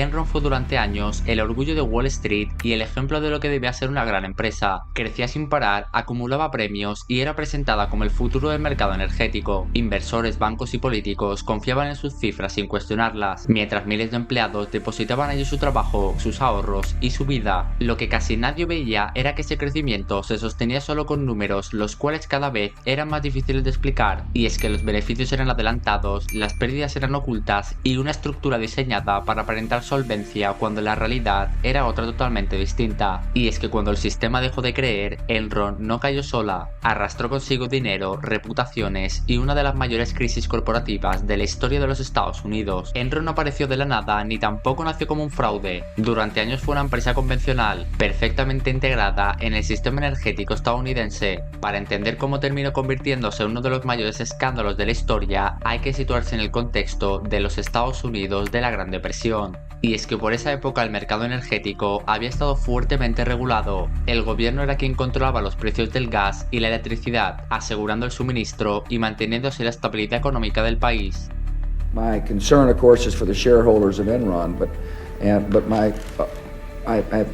Enron fue durante años el orgullo de Wall Street y el ejemplo de lo que debía ser una gran empresa. Crecía sin parar, acumulaba premios y era presentada como el futuro del mercado energético. Inversores, bancos y políticos confiaban en sus cifras sin cuestionarlas, mientras miles de empleados depositaban allí su trabajo, sus ahorros y su vida. Lo que casi nadie veía era que ese crecimiento se sostenía solo con números, los cuales cada vez eran más difíciles de explicar. Y es que los beneficios eran adelantados, las pérdidas eran ocultas y una estructura diseñada para aparentar solvencia cuando la realidad era otra totalmente distinta. Y es que cuando el sistema dejó de creer, Enron no cayó sola, arrastró consigo dinero, reputaciones y una de las mayores crisis corporativas de la historia de los Estados Unidos. Enron no apareció de la nada ni tampoco nació como un fraude. Durante años fue una empresa convencional, perfectamente integrada en el sistema energético estadounidense. Para entender cómo terminó convirtiéndose en uno de los mayores escándalos de la historia, hay que situarse en el contexto de los Estados Unidos de la Gran Depresión. Y es que por esa época el mercado energético había estado fuertemente regulado. El gobierno era quien controlaba los precios del gas y la electricidad, asegurando el suministro y manteniendo así la estabilidad económica del país. My concern, of course, is for the shareholders of Enron, but I have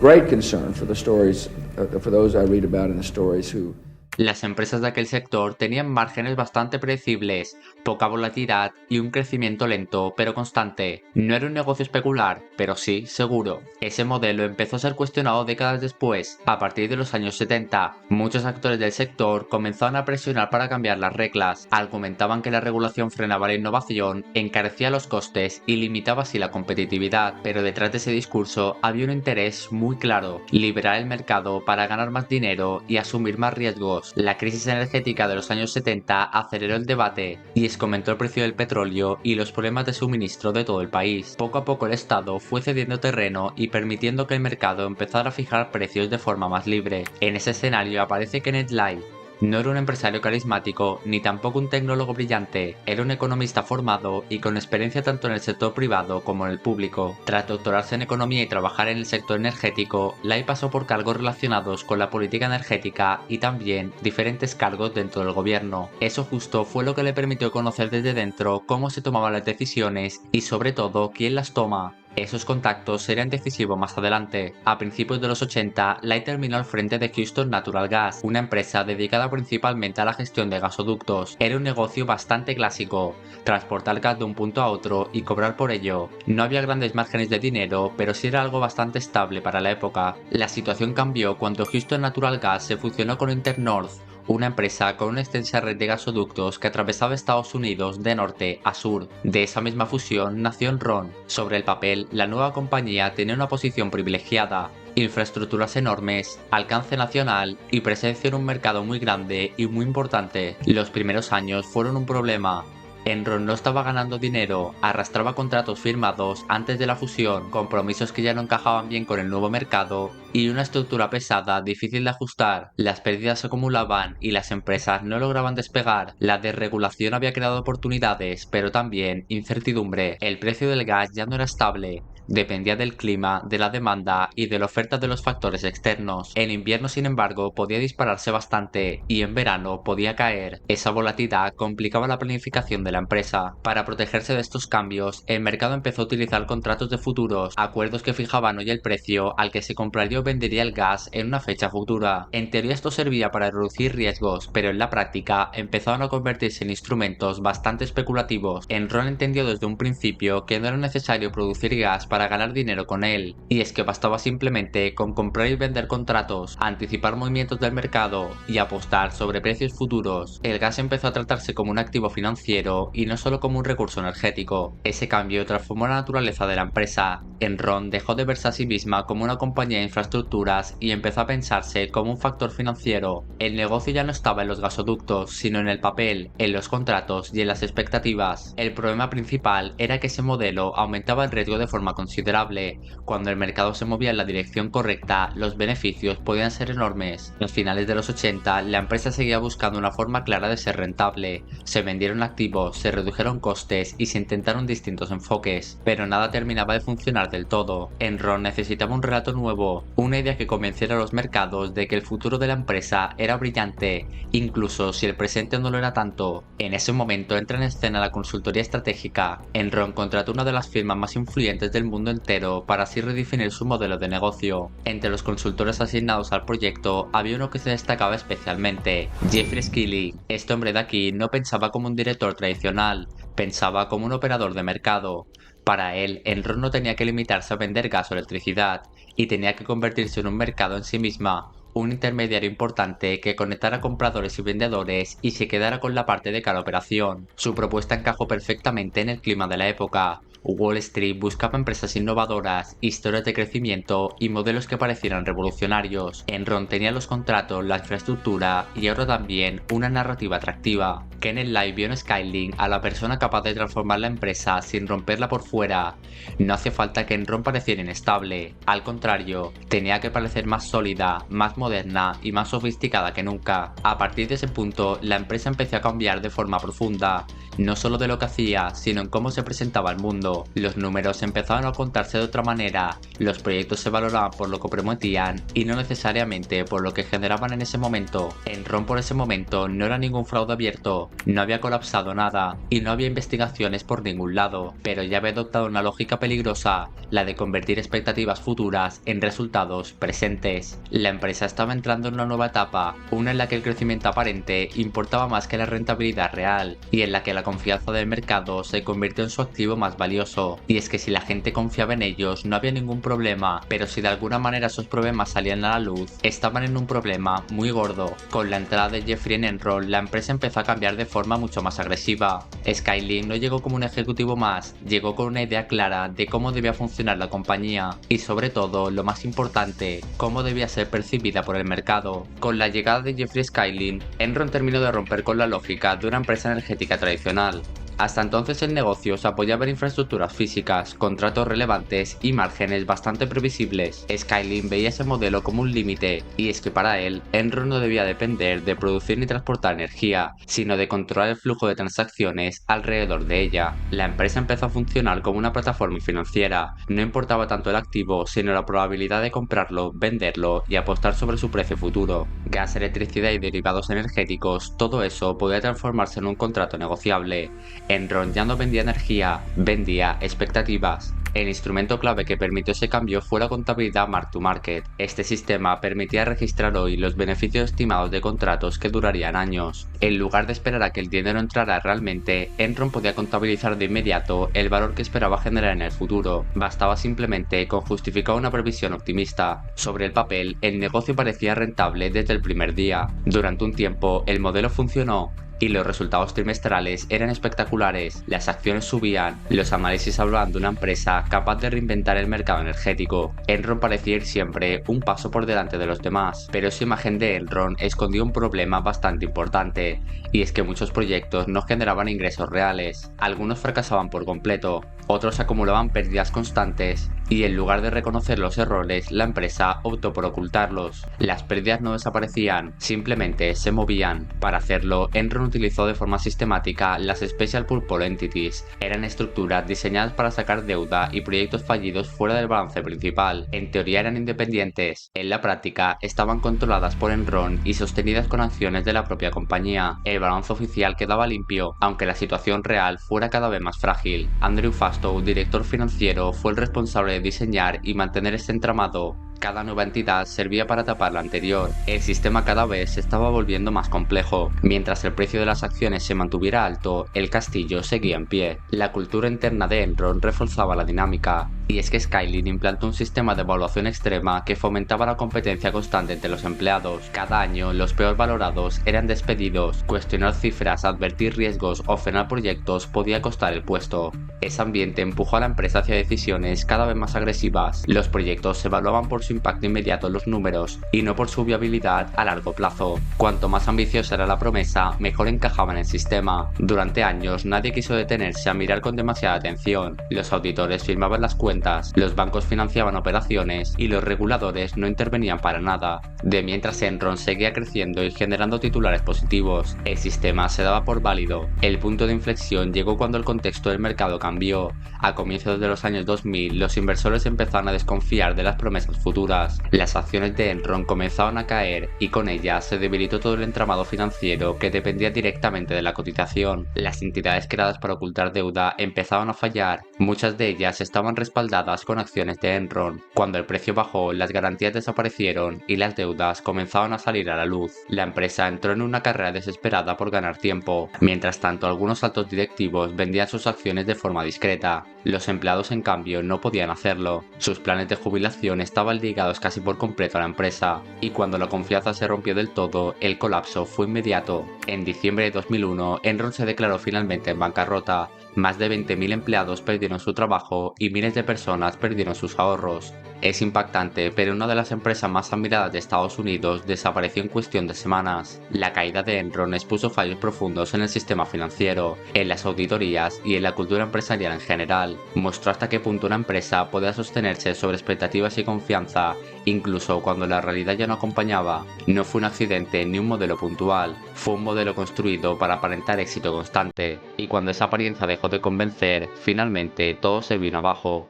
great concern for the stories, for those I read about in the stories who. Las empresas de aquel sector tenían márgenes bastante predecibles, poca volatilidad y un crecimiento lento pero constante. No era un negocio especular, pero sí seguro. Ese modelo empezó a ser cuestionado décadas después. A partir de los años 70, muchos actores del sector comenzaron a presionar para cambiar las reglas. Argumentaban que la regulación frenaba la innovación, encarecía los costes y limitaba así la competitividad. Pero detrás de ese discurso había un interés muy claro: liberar el mercado para ganar más dinero y asumir más riesgos. La crisis energética de los años 70 aceleró el debate y aumentó el precio del petróleo y los problemas de suministro de todo el país. Poco a poco el Estado fue cediendo terreno y permitiendo que el mercado empezara a fijar precios de forma más libre. En ese escenario aparece Kenneth Lay. No era un empresario carismático ni tampoco un tecnólogo brillante, era un economista formado y con experiencia tanto en el sector privado como en el público. Tras doctorarse en economía y trabajar en el sector energético, Lay pasó por cargos relacionados con la política energética y también diferentes cargos dentro del gobierno. Eso justo fue lo que le permitió conocer desde dentro cómo se tomaban las decisiones y sobre todo quién las toma. Esos contactos serían decisivos más adelante. A principios de los 80, Lay terminó al frente de Houston Natural Gas, una empresa dedicada principalmente a la gestión de gasoductos. Era un negocio bastante clásico: transportar gas de un punto a otro y cobrar por ello. No había grandes márgenes de dinero, pero sí era algo bastante estable para la época. La situación cambió cuando Houston Natural Gas se fusionó con Internorth, una empresa con una extensa red de gasoductos que atravesaba Estados Unidos de norte a sur. De esa misma fusión nació Enron. Sobre el papel, la nueva compañía tenía una posición privilegiada: infraestructuras enormes, alcance nacional y presencia en un mercado muy grande y muy importante. Los primeros años fueron un problema. Enron no estaba ganando dinero, arrastraba contratos firmados antes de la fusión, compromisos que ya no encajaban bien con el nuevo mercado y una estructura pesada difícil de ajustar. Las pérdidas se acumulaban y las empresas no lograban despegar. La desregulación había creado oportunidades, pero también incertidumbre. El precio del gas ya no era estable. Dependía del clima, de la demanda y de la oferta de los factores externos. En invierno, sin embargo, podía dispararse bastante y en verano podía caer. Esa volatilidad complicaba la planificación de la empresa. Para protegerse de estos cambios, el mercado empezó a utilizar contratos de futuros, acuerdos que fijaban hoy el precio al que se compraría o vendería el gas en una fecha futura. En teoría esto servía para reducir riesgos, pero en la práctica empezaron a convertirse en instrumentos bastante especulativos. Enron entendió desde un principio que no era necesario producir gas para ganar dinero con él, y es que bastaba simplemente con comprar y vender contratos, anticipar movimientos del mercado y apostar sobre precios futuros. El gas empezó a tratarse como un activo financiero y no solo como un recurso energético. Ese cambio transformó la naturaleza de la empresa. Enron dejó de verse a sí misma como una compañía de infraestructuras y empezó a pensarse como un factor financiero. El negocio ya no estaba en los gasoductos, sino en el papel, en los contratos y en las expectativas. El problema principal era que ese modelo aumentaba el riesgo de forma considerable. Cuando el mercado se movía en la dirección correcta, los beneficios podían ser enormes. A finales de los 80, la empresa seguía buscando una forma clara de ser rentable. Se vendieron activos, se redujeron costes y se intentaron distintos enfoques, pero nada terminaba de funcionar del todo. Enron necesitaba un relato nuevo, una idea que convenciera a los mercados de que el futuro de la empresa era brillante, incluso si el presente no lo era tanto. En ese momento entra en escena la consultoría estratégica. Enron contrató una de las firmas más influyentes del mundo entero para así redefinir su modelo de negocio. Entre los consultores asignados al proyecto había uno que se destacaba especialmente, Jeffrey Skilling. Este hombre de aquí no pensaba como un director tradicional, pensaba como un operador de mercado. Para él, Enron no tenía que limitarse a vender gas o electricidad, y tenía que convertirse en un mercado en sí misma, un intermediario importante que conectara compradores y vendedores y se quedara con la parte de cada operación. Su propuesta encajó perfectamente en el clima de la época. Wall Street buscaba empresas innovadoras, historias de crecimiento y modelos que parecieran revolucionarios. Enron tenía los contratos, la infraestructura y ahora también una narrativa atractiva. Kenneth Lai vio en Skylink a la persona capaz de transformar la empresa sin romperla por fuera. No hacía falta que Enron pareciera inestable, al contrario, tenía que parecer más sólida, más moderna y más sofisticada que nunca. A partir de ese punto, la empresa empezó a cambiar de forma profunda, no solo de lo que hacía, sino en cómo se presentaba al mundo. Los números empezaron a contarse de otra manera, los proyectos se valoraban por lo que prometían y no necesariamente por lo que generaban en ese momento. Enron por ese momento no era ningún fraude abierto, no había colapsado nada y no había investigaciones por ningún lado, pero ya había adoptado una lógica peligrosa, la de convertir expectativas futuras en resultados presentes. La empresa estaba entrando en una nueva etapa, una en la que el crecimiento aparente importaba más que la rentabilidad real y en la que la confianza del mercado se convirtió en su activo más valioso. Y es que si la gente confiaba en ellos no había ningún problema, pero si de alguna manera esos problemas salían a la luz, estaban en un problema muy gordo. Con la entrada de Jeffrey en Enron, la empresa empezó a cambiar de forma mucho más agresiva. Skylink no llegó como un ejecutivo más, llegó con una idea clara de cómo debía funcionar la compañía y sobre todo, lo más importante, cómo debía ser percibida por el mercado. Con la llegada de Jeffrey Skylink, Enron terminó de romper con la lógica de una empresa energética tradicional. Hasta entonces el negocio se apoyaba en infraestructuras físicas, contratos relevantes y márgenes bastante previsibles. Skylink veía ese modelo como un límite, y es que para él, Enron no debía depender de producir ni transportar energía, sino de controlar el flujo de transacciones alrededor de ella. La empresa empezó a funcionar como una plataforma financiera, no importaba tanto el activo, sino la probabilidad de comprarlo, venderlo y apostar sobre su precio futuro. Gas, electricidad y derivados energéticos, todo eso podía transformarse en un contrato negociable. Enron ya no vendía energía, vendía expectativas. El instrumento clave que permitió ese cambio fue la contabilidad mark-to-market. Este sistema permitía registrar hoy los beneficios estimados de contratos que durarían años. En lugar de esperar a que el dinero entrara realmente, Enron podía contabilizar de inmediato el valor que esperaba generar en el futuro. Bastaba simplemente con justificar una previsión optimista. Sobre el papel, el negocio parecía rentable desde el primer día. Durante un tiempo, el modelo funcionó y los resultados trimestrales eran espectaculares, las acciones subían, los análisis hablaban de una empresa capaz de reinventar el mercado energético. Enron parecía ir siempre un paso por delante de los demás, pero esa imagen de Enron escondía un problema bastante importante, y es que muchos proyectos no generaban ingresos reales, algunos fracasaban por completo, otros acumulaban pérdidas constantes, y en lugar de reconocer los errores, la empresa optó por ocultarlos. Las pérdidas no desaparecían, simplemente se movían. Para hacerlo, Enron utilizó de forma sistemática las Special Purpose Entities. Eran estructuras diseñadas para sacar deuda y proyectos fallidos fuera del balance principal. En teoría eran independientes, en la práctica estaban controladas por Enron y sostenidas con acciones de la propia compañía. El balance oficial quedaba limpio, aunque la situación real fuera cada vez más frágil. Andrew Fastow, director financiero, fue el responsable de diseñar y mantener este entramado. Cada nueva entidad servía para tapar la anterior. El sistema cada vez se estaba volviendo más complejo. Mientras el precio de las acciones se mantuviera alto, el castillo seguía en pie. La cultura interna de Enron reforzaba la dinámica. Y es que Skylink implantó un sistema de evaluación extrema que fomentaba la competencia constante entre los empleados. Cada año, los peor valorados eran despedidos. Cuestionar cifras, advertir riesgos o frenar proyectos podía costar el puesto. Ese ambiente empujó a la empresa hacia decisiones cada vez más agresivas. Los proyectos se evaluaban por su impacto inmediato en los números y no por su viabilidad a largo plazo. Cuanto más ambiciosa era la promesa, mejor encajaba en el sistema. Durante años nadie quiso detenerse a mirar con demasiada atención. Los auditores firmaban las cuentas, los bancos financiaban operaciones y los reguladores no intervenían para nada. De mientras Enron seguía creciendo y generando titulares positivos, el sistema se daba por válido. El punto de inflexión llegó cuando el contexto del mercado cambió. A comienzos de los años 2000, los inversores empezaron a desconfiar de las promesas futuras. estructuras. Las acciones de Enron comenzaron a caer y con ellas se debilitó todo el entramado financiero que dependía directamente de la cotización. Las entidades creadas para ocultar deuda empezaban a fallar. Muchas de ellas estaban respaldadas con acciones de Enron. Cuando el precio bajó, las garantías desaparecieron y las deudas comenzaron a salir a la luz. La empresa entró en una carrera desesperada por ganar tiempo. Mientras tanto, algunos altos directivos vendían sus acciones de forma discreta. Los empleados, en cambio, no podían hacerlo. Sus planes de jubilación estaban ligados casi por completo a la empresa, y cuando la confianza se rompió del todo, el colapso fue inmediato. En diciembre de 2001, Enron se declaró finalmente en bancarrota. Más de 20.000 empleados perdieron su trabajo y miles de personas perdieron sus ahorros. Es impactante, pero una de las empresas más admiradas de Estados Unidos desapareció en cuestión de semanas. La caída de Enron expuso fallos profundos en el sistema financiero, en las auditorías y en la cultura empresarial en general. Mostró hasta qué punto una empresa podía sostenerse sobre expectativas y confianza, incluso cuando la realidad ya no acompañaba. No fue un accidente ni un modelo puntual, fue un modelo construido para aparentar éxito constante, y cuando esa apariencia dejó de convencer, finalmente todo se vino abajo.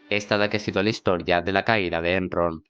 Esta da que ha sido la historia de la caída de Enron.